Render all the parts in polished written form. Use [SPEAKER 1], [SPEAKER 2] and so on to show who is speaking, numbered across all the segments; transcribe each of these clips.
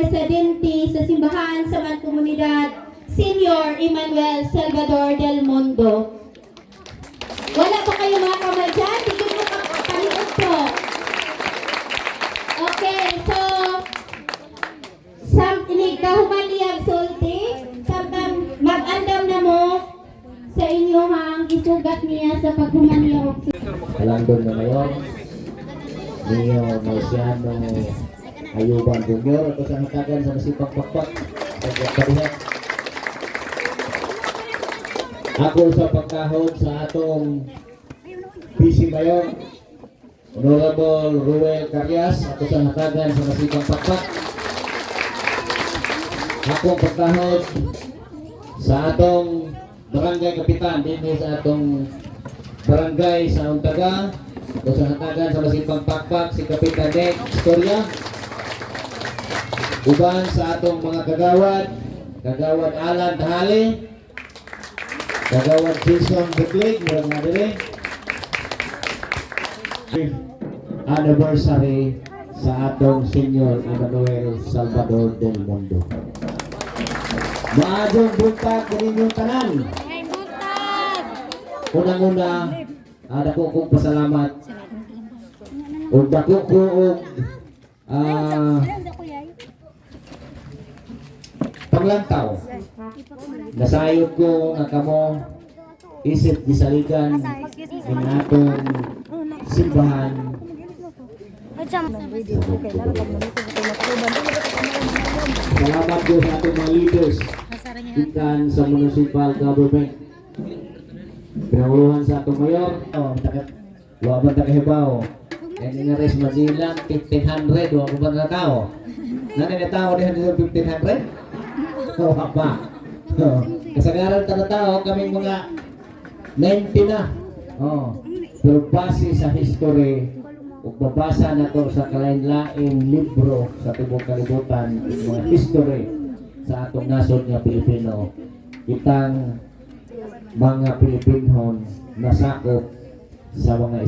[SPEAKER 1] Presidente sa Simbahan sa Mancomunidad, Senior Emmanuel Salvador del Mundo. Wala pa kayo mga kamay dyan? Sige po kapaliot po. Okay, so kahumaliyag sulti, samtang mag-andam na mo sa inyo hang isugat niya sa paghumaliyag.
[SPEAKER 2] Kalandon na ngayon, niyo Marciano Ayuban Jr. Ito sa hatagan sa masipang pakpak. Ako sa pagkahod sa atong PC ngayon, Honorable Ruel Carias. Ako sa hatagan sa masipang pakpak. Ako pagkahod sa atong barangay kapitan din sa atong barangay sa Untaga. Ako sa hatagan sa masipang pakpak si Kapitan Nick Historia. Uban sa atong mga kagawad Alan Tahali, kagawad Jason Buklig, murang nga dire. Anniversary sa atong Senior Emmanuel Salvador del Mundo. Maadong buntag kaninyong tanan. Unang-una, dako kong pasalamat. O dako ko panglantaw. Nasayod ko nga kamo isip gisaligan ng atong simbahan. Salamat po sa ating mga leaders ikan sa municipal government. Pinanguluhan sa atong mayor, wabang takihibaw. Yan nga res Mazilang 1,500, wabang na tao. Nani na tao din sa 1,500? Wabang. Kasagaran na tao, kaming mga 90 na. Pero base sa history, ug babasa na to sa kalain-laing libro sa tibok kalibutan, mga history sa atong nasod nga Pilipino, kitang mga Pilipinhon nasakop sa mga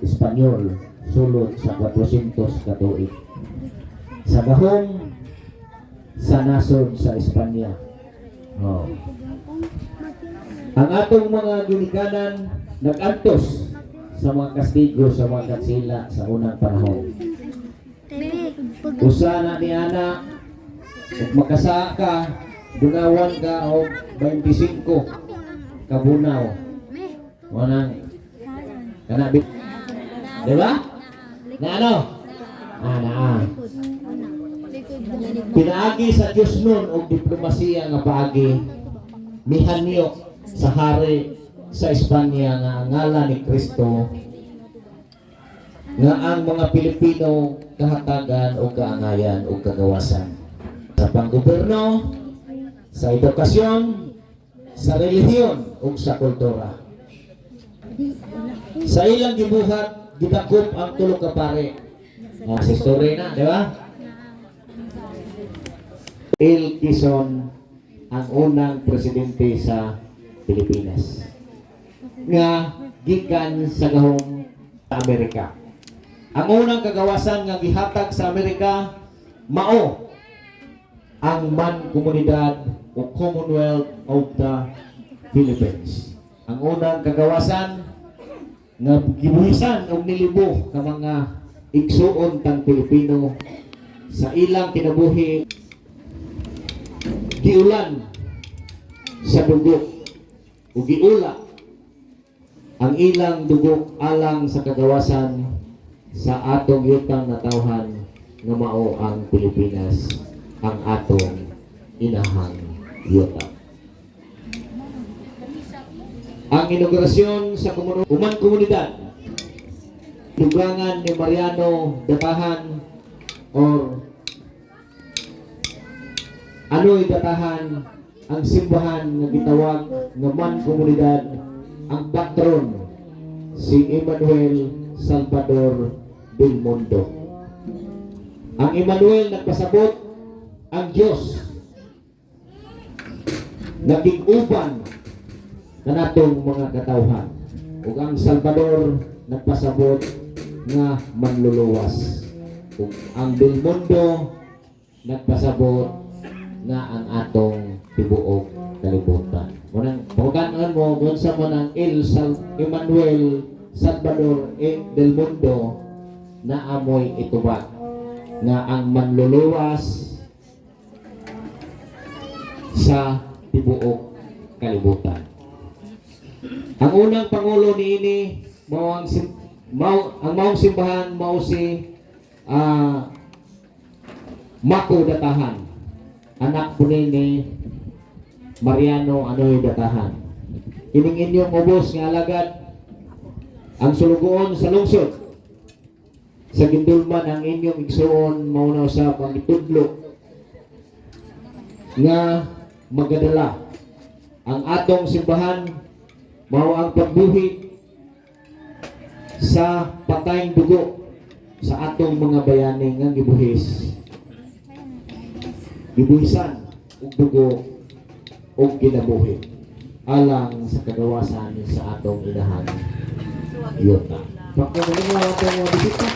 [SPEAKER 2] Espanyol sulod sa 400 ka tuig. Sa gahong sa nasod sa Espanya. Ang atong mga ginikanan nag-antos sa mga kastigo sa mga katsila sa unang panahon. Usa na ni ana ug makasa ka, dunawan ka og 25 kabunaw. Wanang kanabit. Di ba? Na ano? Pinaagi sa Diyos nun og diplomasiya nga paagi mihanyo sa hari sa Espanya nga ngalan ni Kristo nga ang mga Pilipino kahatagan o kaangayan o kagawasan sa panggoberno, sa edukasyon, sa relihiyon o sa kultura. Sa ilang gibuhat gidakop ang tulo ka pare. Sa story na, di ba? El Quezon ang unang presidente sa Pilipinas nga gikan sa gahong Amerika. Ang unang kagawasan nga gihatag sa Amerika mao ang Mancomunidad o Commonwealth of the Philippines. Ang unang kagawasan nga gibuhisan og nilibo ka mga igsuon tang Pilipino sa ilang kinabuhi giulan sa dugo o giula ang ilang dugok alang sa kagawasan sa atong yutang na tawhan nga mao ang Pilipinas, ang atong inahang yuta. Ang inaugurasyon sa komunidad dugangan ni Mariano Datahan or ano'y datahan ang simbahan nga gitawag nga Mancomunidad, ang patron si Emmanuel Salvador del Mundo. Ang Emmanuel nagpasabot ang Diyos naging-uban na natong mga katawhan, ug ang Salvador nagpasabot nga manluluwas, ug ang del Mundo nagpasabot nga ang atong tibuok kalibutan. Munang pagkanon mo kung sa mo ng Emmanuel Salvador del Mundo na amoy itubag nga ang manluluwas sa tibuok kalibutan. Ang unang pangulo niini mao ang maong simbahan mao si Mako Datahan, anak po ni Mariano Anoy Datahan. Ining inyong ubos nga alagad ang sulugoon sa lungsod sa gindulman ang inyong igsuon mao sa pangitudlo nga magadala ang atong simbahan mao ang pagbuhi sa patayng dugo sa atong mga bayani nga gibuhisan og dugo og kinabuhi alang sa kagawasan sa atong inahan Yota. Pagkakunin mo atong mga bisita.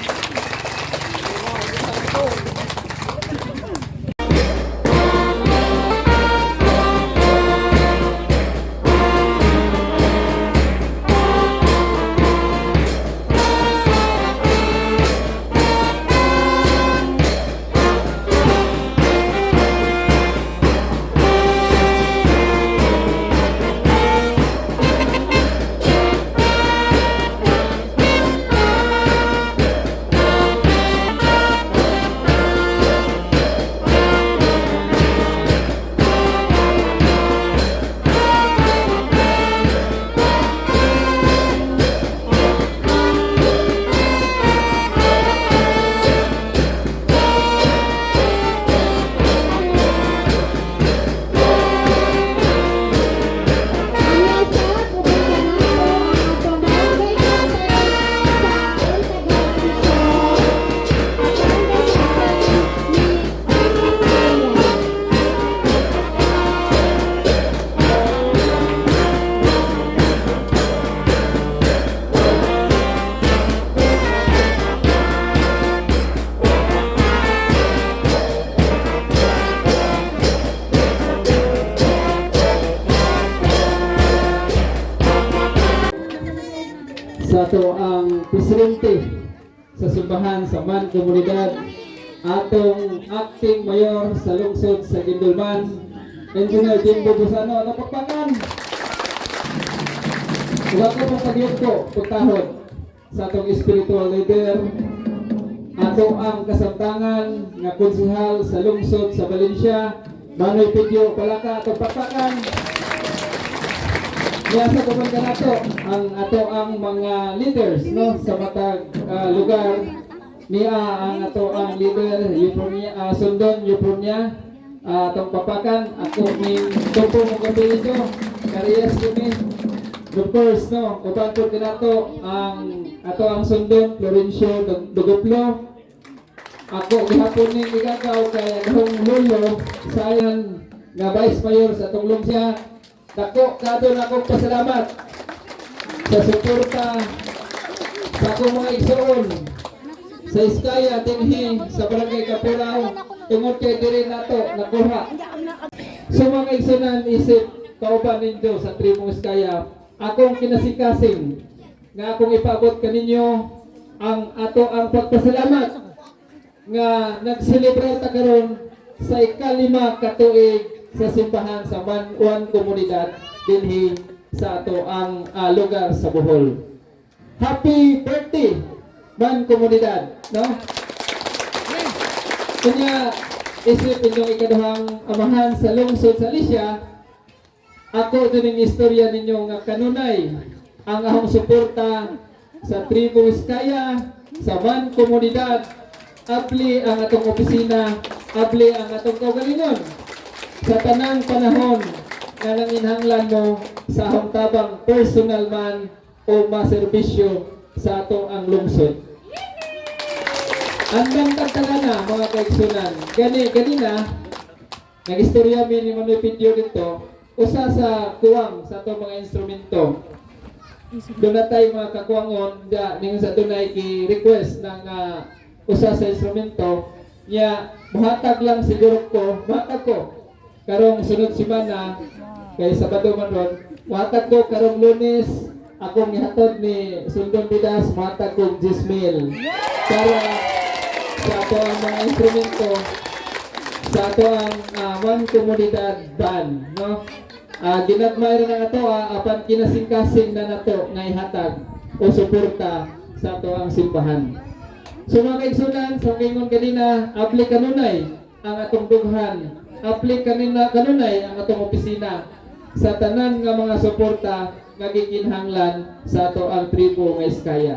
[SPEAKER 3] Sa ato ang presidente sa simbahan sa Man Komunidad, atong acting mayor sa lungsod sa Gindulman, Engineer Jimbo Busano, napagpakan. Wala ko pong pagyod ko, pagtahod sa atong spiritual leader, ato ang kasamtangan nga konsehal sa lungsod sa Valencia, Manoy Pidyo Palaka, atong pagpakan. Niyasa ko man kanato ang ato ang mga leaders no sa matag lugar niya ang ato ang leader Euphronia Sundon Euphronia atong papakan ako ning Topo Mugabilido Cariyas kini of course no uban ko kanato ang ato ang Sundon Florencio Dugoplo ako gihapon ning igagaw kay akong lulo sayan nga vice mayor sa atong lungsya. Dako kadto na akong pasalamat sa suporta sa akong mga igsoon sa Iskaya dinhi sa Barangay Kapuraw tungod kay diri nato nakuha. So mga igsoon isip kauban ninyo sa Trimo Iskaya akong kinasikasing nga akong ipaabot kaninyo ang ato ang pagpasalamat nga nag-celebrate ta karon sa ikalima ka tuig sa simbahan sa Man Komunidad dinhi sa ato ang lugar sa Bohol. Happy birthday Man Komunidad, no? Kanya isip inyong ikaduhang amahan sa lungsod sa Alicia, ako dining istorya ninyo nga kanunay ang ahong suporta sa Tribu Iskaya, sa Man Komunidad, abli ang atong opisina, abli ang atong kaugalingon sa tanang panahon na nanginhanglan mo sa ahong tabang personal man o maserbisyo sa ato ang lungsod. Andang tagtagana mga kaigsunan. Gani na, nag-istorya mi ni Manoy Pidyo dito, usa sa kuwang sa ato mga instrumento. Doon na tayo mga kakuwangon, ning sa dunay i-request ng usa sa instrumento, Nya buhatag lang siguro ko, buhatag ko karong sunod semana kay Sabado man ron. Buhatag ko karong Lunes akong gihatod ni Sundon Didas, buhatag ko 10,000 para sa ato ang mga instrumento sa ato ang one komunidad band, no? Ginagmay rin ang ato apan kinasing-kasing na nato nga ihatag o suporta sa ato ang simbahan. So mga kaigsunan, sa kingon kanina, aplik kanunay ang atong dughan, aplik kanunay ang atong opisina sa tanan nga mga suporta nga gikinhanglan sa ato ang tribo nga Iskaya.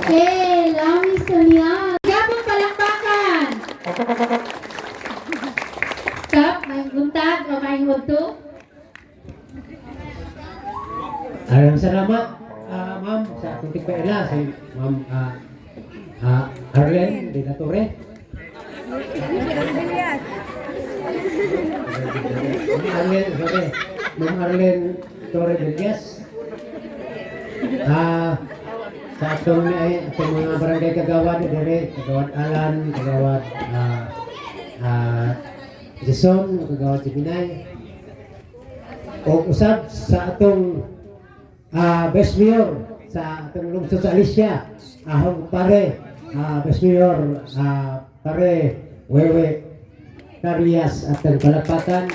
[SPEAKER 1] Okay, Lami Sonia. Gabong palakpakan. Kap, may buntag o may muto.
[SPEAKER 2] Salamat, ma'am, sa ating tigpaila, si ma'am Arlen de la Torre. Ma'am Arlen Torre Villas. Sa atong mga barangay kagawad dire, kagawad Alan, kagawad
[SPEAKER 4] Jason, kagawad si Pinay. O usab sa atong Best Mayor sa atong lungsod sa Alicia. Ahong pare, Best Mayor, pare, Wewe Carias at ang Kalapatan.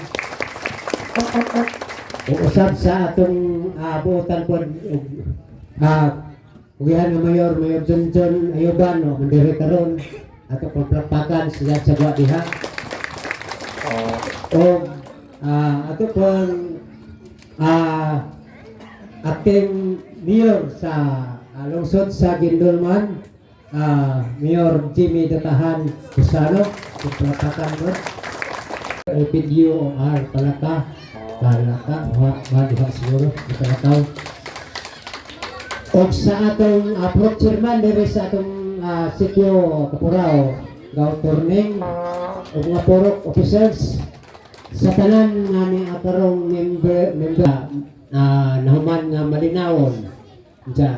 [SPEAKER 4] O usab sa atong buotan po Ugihan nga Mayor John Ayuban o mandiri karon ato pagplapakan sila sa diha. O ato pong acting mayor sa lungsod sa Gindulman, Mayor Jimmy Datahan Pusano, pagplapakan mo. LPDO or Palaka, diha siguro, Palakaw. O sa atong pro chairman diri sa atong sitio Kapurao, Gaw Turning, o mga purok officers sa tanan nga ni akarong member nahuman nga malinawon diya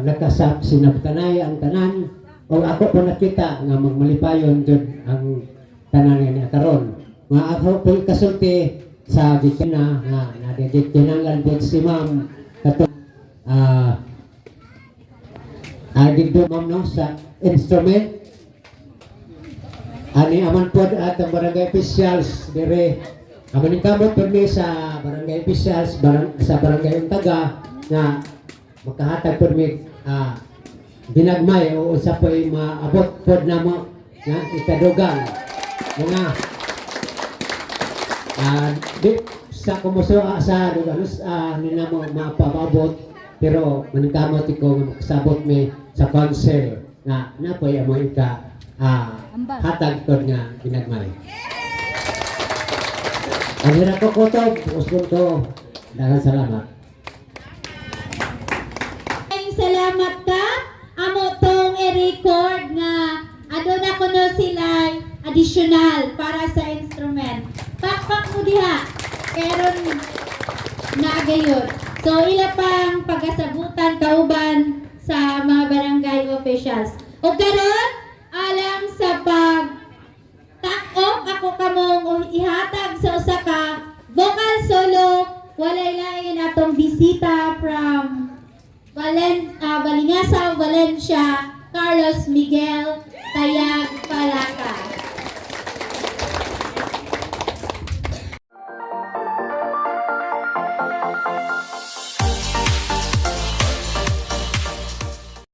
[SPEAKER 4] nagkasap sinabtanay ang tanan o ako po nakita nga magmalipayon jud ang tanan nga ni akaron nga ako po kasulti sa gikina nga nadidiktinangan po si ma'am katong dito ma'am no sa instrument ani aman po at ang barangay officials dire aman kamot po sa barangay officials sa barangay Untaga nga makahatag po mi dinagmay o sa po maabot po na mo nga ikadugang mga di sa kumuso sa duganos nila mo mapababot pero maningkamot ko nga makasabot mi sa council nga napoy amo ika hatag ko nga ginagmay. Ang hirap ko kutob, usbon ko. Daghang salamat.
[SPEAKER 1] Salamat ka. Amo tong i-record nga aduna kuno sila additional para sa instrument. Pakpak mo diha. Pero naagayon. So ila pang pagasabutan kauban sa mga barangay officials. O karon alang sa pag-tak-off ako kamong ihatag sa usa ka vocal solo walay lain atong bisita from Balingasaw, Valencia, Carlos Miguel Tayag Palaka.